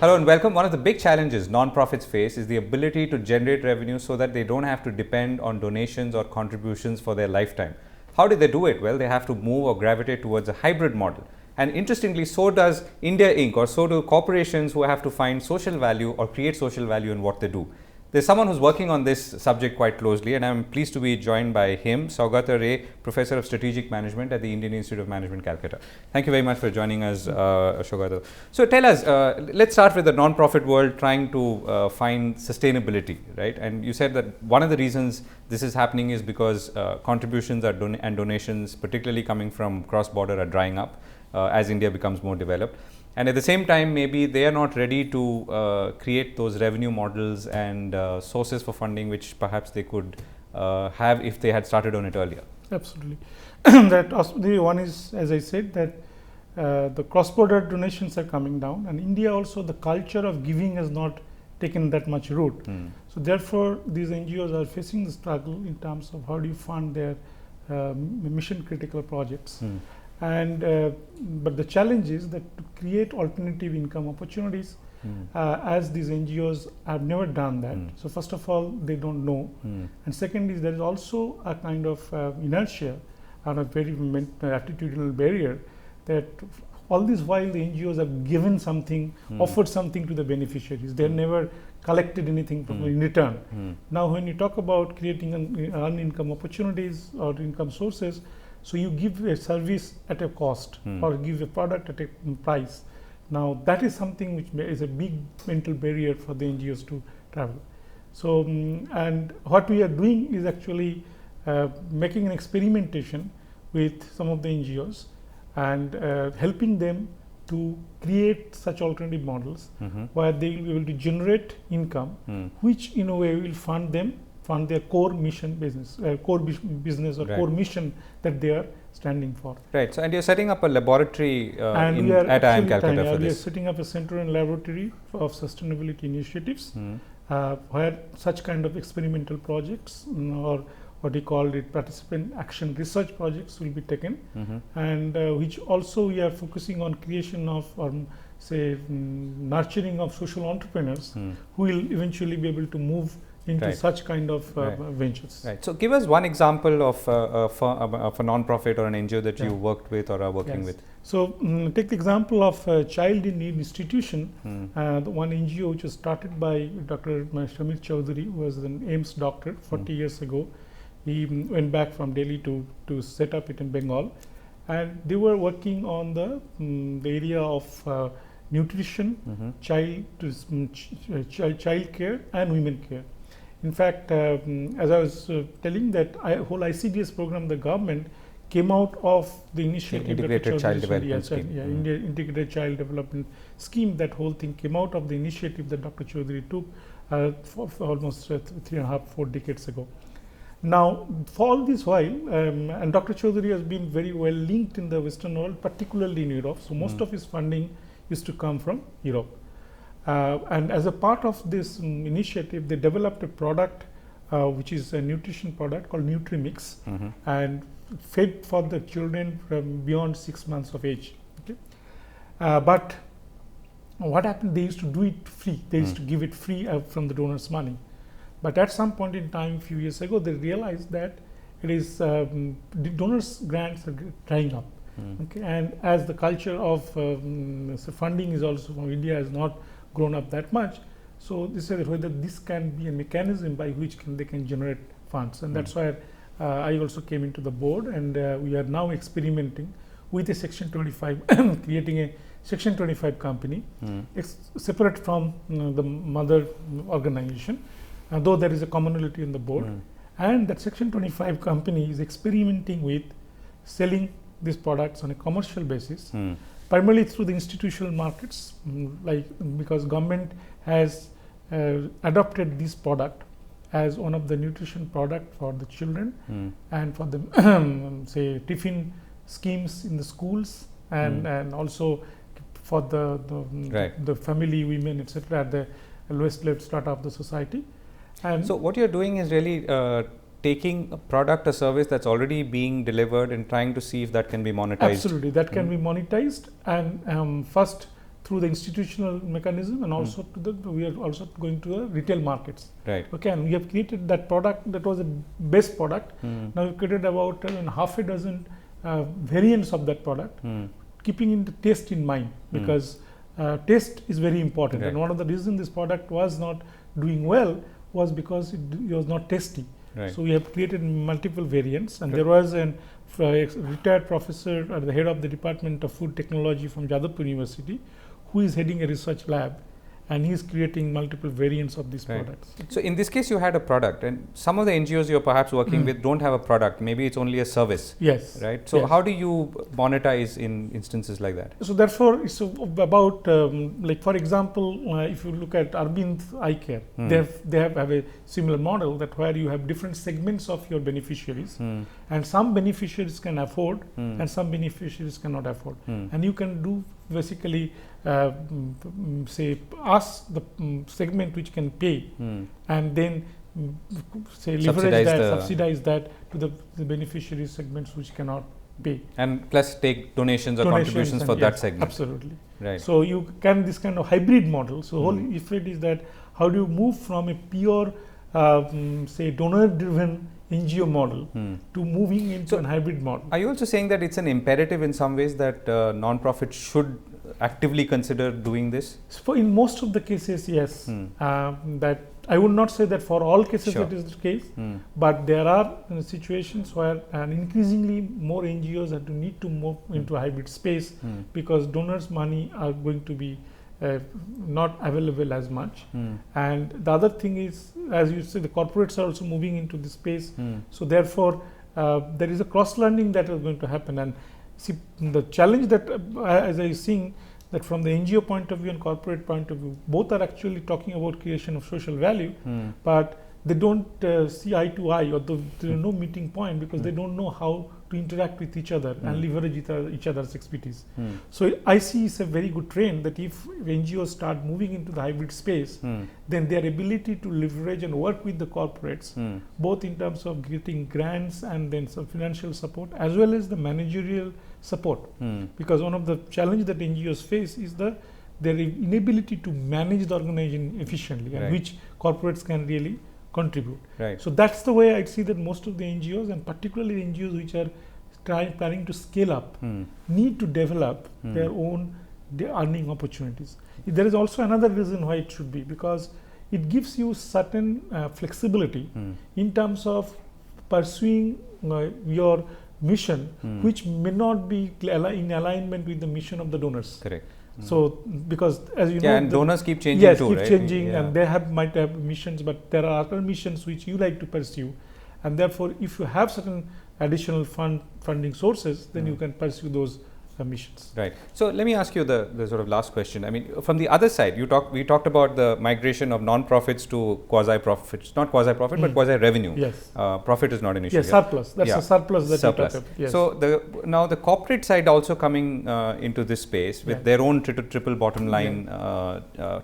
Hello and welcome. One of the big challenges non-profits face is the ability to generate revenue so that they don't have to depend on donations or contributions for their lifetime. How do they do it? Well, they have to move or gravitate towards a hybrid model. And interestingly, so does India Inc. or so do corporations who have to find social value or create social value in what they do. There's someone who's working on this subject quite closely, and I'm pleased to be joined by him, Sougata, Professor of Strategic Management at the Indian Institute of Management, Calcutta. Thank you very much for joining us, Sougata. So tell us, let's start with the non-profit world trying to find sustainability, right? And you said that one of the reasons this is happening is because contributions and donations, particularly coming from cross-border, are drying up as India becomes more developed. And at the same time, maybe they are not ready to create those revenue models and sources for funding, which perhaps they could have if they had started on it earlier. Absolutely. The one is, as I said, that the cross-border donations are coming down, and India also, the culture of giving has not taken that much root. So therefore, these NGOs are facing the struggle in terms of how do you fund their mission critical projects. And but the challenge is that to create alternative income opportunities, as these NGOs have never done that. So first of all, they don't know, and second is there is also a kind of inertia and a very attitudinal barrier that all this while the NGOs have given something, offered something to the beneficiaries. They have never collected anything in return. Now, when you talk about creating earn income opportunities or income sources, so you give a service at a cost or give a product at a price. Now that is something which is a big mental barrier for the NGOs to travel. So and what we are doing is actually making an experimentation with some of the NGOs and helping them to create such alternative models where they will be able to generate income, which in a way will fund their core mission business, core business or core mission that they are standing for. Right. So, and you're setting up a laboratory at IIM Calcutta for this. We are setting up a center and laboratory of sustainability initiatives, where such kind of experimental projects or what we call it participant action research projects will be taken, and which also we are focusing on creation of nurturing of social entrepreneurs who will eventually be able to move into such kind of ventures. Right. So, give us one example of a non-profit or an NGO that you worked with or are working with. So, take the example of Child in Need Institution, the one NGO which was started by Dr. Shamir Chaudhary, who was an AIMS doctor 40 years ago. He went back from Delhi to set up it in Bengal, and they were working on the area of nutrition, child care and women care. In fact, as I was telling that whole ICDS program, the government came out of the initiative Integrated Child Development Scheme. India Integrated Child Development Scheme. That whole thing came out of the initiative that Dr. Chaudhary took for almost 3.5-4 decades ago. Now, for all this while, and Dr. Chaudhary has been very well linked in the Western world, particularly in Europe. So most of his funding used to come from Europe. And as a part of this initiative, they developed a product which is a nutrition product called NutriMix, and fed for the children from beyond 6 months of age. Okay? But what happened? They used to do it free. They used to give it free from the donors' money. But at some point in time, a few years ago, they realized that it is the donors' grants are drying up. Okay? And as the culture of funding is also from India has not grown up that much, so this is whether this can be a mechanism by which they can generate funds, and that's why I also came into the board, and we are now experimenting with a Section 25, creating a Section 25 company, separate from the mother organization, though there is a commonality in the board, and that Section 25 company is experimenting with selling these products on a commercial basis. Primarily through the institutional markets, because government has adopted this product as one of the nutrition product for the children and for the tiffin schemes in the schools and also for the family women, etc., at the lowest level strata of the society. And so what you're doing is really taking a product or service that's already being delivered and trying to see if that can be monetized. Absolutely, that can be monetized, and first through the institutional mechanism, and also we are also going to the retail markets. Right. Okay, and we have created that product that was a best product. Now we've created about half a dozen variants of that product, keeping in the taste in mind, because taste is very important. Right. And one of the reasons this product was not doing well was because it was not tasty. Right. So we have created multiple variants, and there was an retired professor at the head of the Department of Food Technology from Jadavpur University, who is heading a research lab, and he is creating multiple variants of these products. So in this case, you had a product, and some of the NGOs you're perhaps working with don't have a product. Maybe it's only a service. Yes. Right. So how do you monetize in instances like that? So therefore, it's about like, for example, if you look at Arvind Eye Care, they have a similar model, that where you have different segments of your beneficiaries, and some beneficiaries can afford, and some beneficiaries cannot afford, and you can do basically say ask the segment which can pay, and then say leverage subsidize that to the beneficiary segments which cannot pay, and plus take donations or contributions for that segment. Absolutely. Right. So you can this kind of hybrid model. So whole effort is that how do you move from a pure say donor driven NGO model to moving into a hybrid model. Are you also saying that it's an imperative in some ways that non-profits should actively consider doing this? So in most of the cases, yes. That I would not say that for all cases that is the case, but there are situations where increasingly more NGOs have to need to move into a hybrid space, because donors' money are going to be not available as much. And the other thing is, as you say, the corporates are also moving into this space. So therefore, there is a cross learning that is going to happen. And see, the challenge that as I see that from the NGO point of view and corporate point of view, both are actually talking about creation of social value, but they don't see eye to eye, or there is no meeting point, because they don't know how to interact with each other and leverage each other's expertise. So I see it's a very good trend that if NGOs start moving into the hybrid space, then their ability to leverage and work with the corporates, both in terms of getting grants and then some financial support, as well as the managerial support. Because one of the challenges that NGOs face is their inability to manage the organization efficiently, and which corporates can really contribute. Right. So that's the way I see that most of the NGOs, and particularly NGOs which are planning to scale up, need to develop their own earning opportunities. There is also another reason why it should be, because it gives you certain flexibility in terms of pursuing your mission, which may not be in alignment with the mission of the donors. Correct. So, because as you know, and donors keep changing too, right? Changing, and they might have missions, but there are other missions which you like to pursue, and therefore, if you have certain additional funding sources, then you can pursue those missions. Right. So let me ask you the sort of last question. I mean, from the other side, we talked about the migration of non-profits to quasi-profits, not quasi-profit, but quasi-revenue. Yes. Profit is not an issue. Yes, surplus. That's a surplus that surplus. you talk about. Yes. So now the corporate side also coming into this space with their own triple bottom line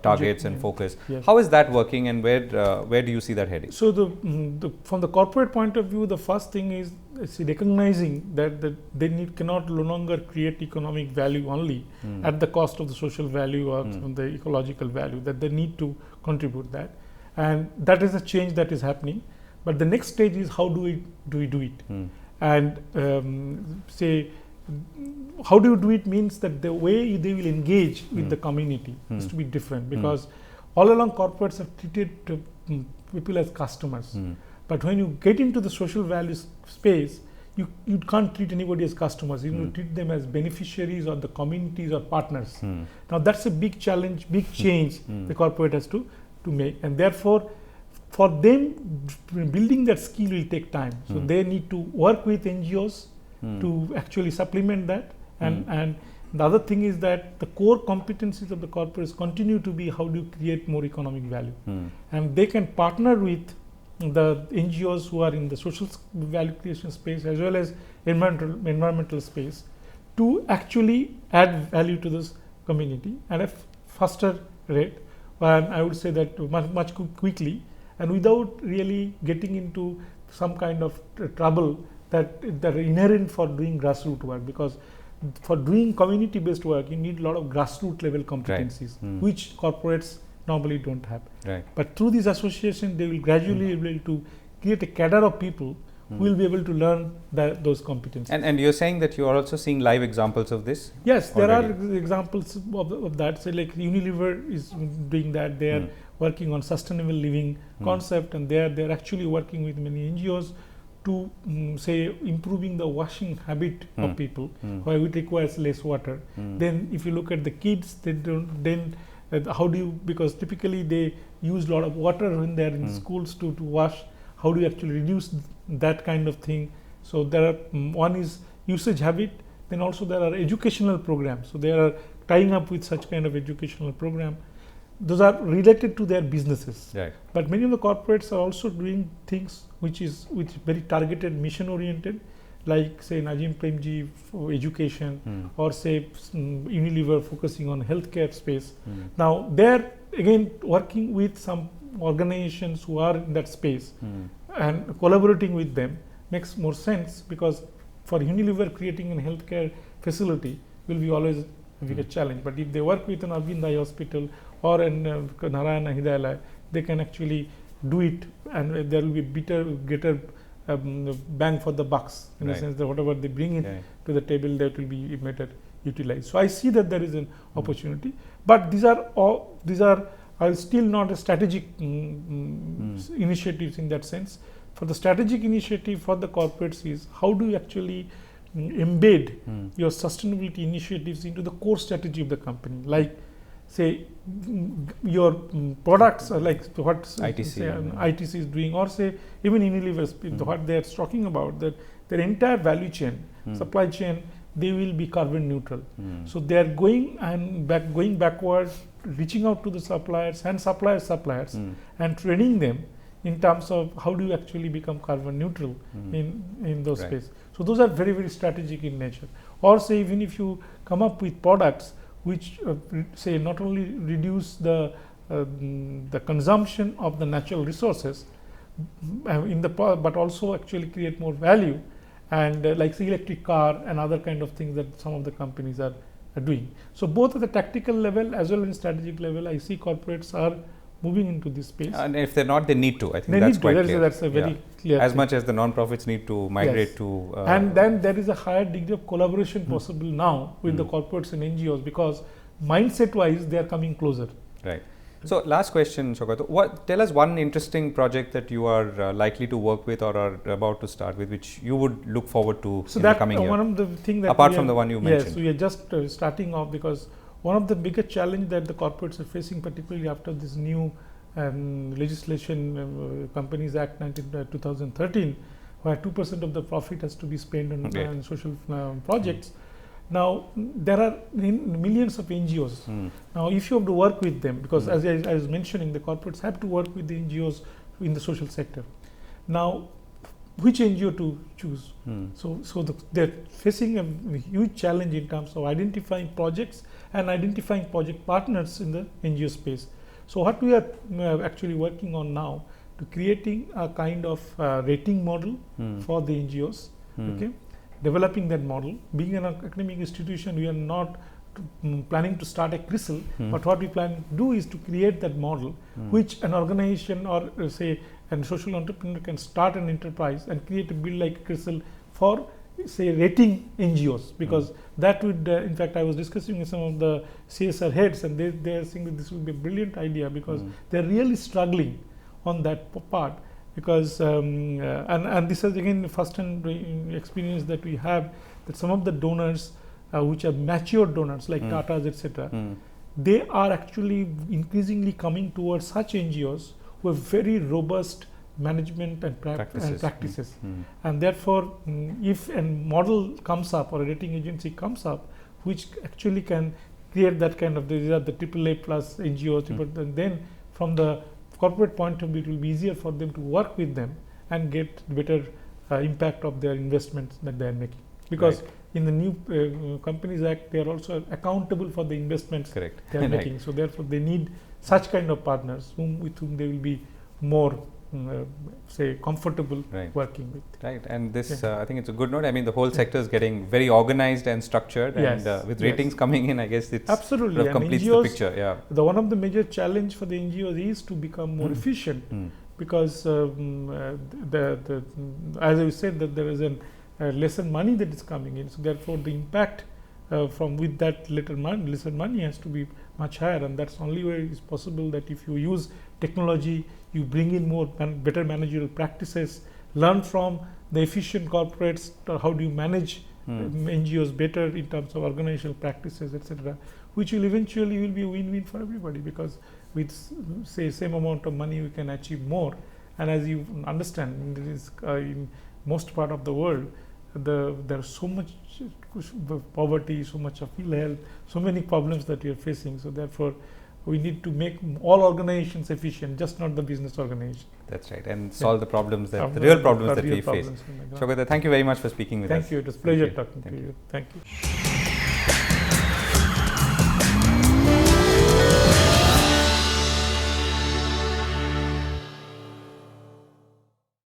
targets and focus. Yes. How is that working, and where do you see that heading? So from the corporate point of view, the first thing is recognizing that they cannot no longer create economic value only at the cost of the social value or the ecological value, that they need to contribute that, and that is a change that is happening. But the next stage is how do we do it, and say how do you do it means that the way they will engage with the community is to be different, because all along corporates have treated people as customers. But when you get into the social value space, you can't treat anybody as customers. You treat them as beneficiaries or the communities or partners. Now that's a big challenge, big change the corporate has to make, and therefore for them building that skill will take time. So they need to work with NGOs to actually supplement that, and the other thing is that the core competencies of the corporates continue to be how do you create more economic value, and they can partner with the NGOs who are in the social value creation space as well as environmental space to actually add value to this community at a faster rate, and I would say that much quickly, and without really getting into some kind of trouble that are inherent for doing grassroots work, because for doing community based work, you need a lot of grassroots level competencies, which corporates normally don't have. Right. But through this association, they will gradually be able to create a cadre of people who will be able to learn those competencies. And you're saying that you are also seeing live examples of this? Yes, already? There are examples of that. So like Unilever is doing that. They are working on sustainable living concept, and they're actually working with many NGOs to say improving the washing habit of people, where it requires less water. Then if you look at the kids, they don't then how do you, because typically they use a lot of water when they're in schools to wash. How do you actually reduce that kind of thing? So there are one is usage habit, then also there are educational programs. So they are tying up with such kind of educational program. Those are related to their businesses. Right. But many of the corporates are also doing things which very targeted, mission oriented, like say Najim Premji for education, or say Unilever focusing on healthcare space. Now they're again working with some organizations who are in that space and collaborating with them makes more sense, because for Unilever creating a healthcare facility will be always a bigger challenge. But if they work with an Arvind Hospital or an Narayana Hidayalaya, they can actually do it, and there will be greater bang for the bucks, in the sense that whatever they bring in to the table, that will be better utilized. So I see that there is an opportunity, but these are still not a strategic initiatives in that sense. For the strategic initiative for the corporates is how do you actually embed your sustainability initiatives into the core strategy of the company, like say your products are like what ITC is doing, or say even Unilever, what they are talking about, that their entire value chain, supply chain, they will be carbon neutral. So they are going backwards, reaching out to the suppliers and suppliers and training them in terms of how do you actually become carbon neutral in those space. So those are very, very strategic in nature. Or say even if you come up with products which say not only reduce the consumption of the natural resources but also actually create more value, and like the electric car and other kind of things that some of the companies are doing. So both at the tactical level as well as strategic level, I see corporates are moving into this space. And if they're not, they need to. I think they that's need quite to. clear. That's a very clear as thing. much as the non-profits need to migrate to. And then there is a higher degree of collaboration possible now with the corporates and NGOs, because mindset-wise they are coming closer. Right. So last question, Sougata. Tell us one interesting project that you are likely to work with or are about to start with, which you would look forward to in the coming year. One of the things that apart from the one you mentioned. Yes, we are just starting off, because one of the bigger challenge that the corporates are facing, particularly after this new legislation, Companies Act 2013, where 2% of the profit has to be spent on social projects. Now there are millions of NGOs. Now if you have to work with them, because as I was mentioning, the corporates have to work with the NGOs in the social sector. Now which NGO to choose? They're facing a huge challenge in terms of identifying projects and identifying project partners in the NGO space. So what we are actually working on now, to creating a kind of rating model for the NGOs. Developing that model. Being an academic institution, we are not planning to start a CRISIL, but what we plan to do is to create that model, which an organization or say a social entrepreneur can start an enterprise and create a build like CRISIL for say rating NGOs, because that would in fact I was discussing with some of the CSR heads, and they are saying that this would be a brilliant idea, because they are really struggling on that part. Because and this is again the first-hand experience that we have, that some of the donors which are mature donors like Tatas, etc., they are actually increasingly coming towards such NGOs who have very robust management and practices. And therefore, if a model comes up or a rating agency comes up, which actually can create that kind of, these are the AAA plus NGOs, then from the corporate point of view, it will be easier for them to work with them and get better impact of their investments that they are making. Because in the new Companies Act, they are also accountable for the investments they are making. So therefore, they need such kind of partners with whom they will be more say comfortable Right. working with. Right, and this Yeah. I think it's a good note. I mean, the whole sector is getting very organized and structured, Yes, and with yes. ratings coming in, I guess it's Absolutely, sort of and completes the NGOs, picture. Yeah. one of the major challenge for the NGOs is to become more efficient, because as I said, that there is lesser money that is coming in, so therefore the impact from with that lesser money has to be much higher, and that's only way is possible that if you use technology, you bring in more better managerial practices, learn from the efficient corporates, how do you manage NGOs better in terms of organizational practices, etc., which will eventually will be a win-win for everybody, because with say same amount of money we can achieve more. And as you understand, in most part of the world, there's so much poverty, so much of ill health, so many problems that we are facing. So therefore, we need to make all organizations efficient, just not the business organization. That's right, and solve the problems the real problems that we face. Sougata, Sougata, thank you very much for speaking with us. Thank you. It was a pleasure talking to you. Thank you.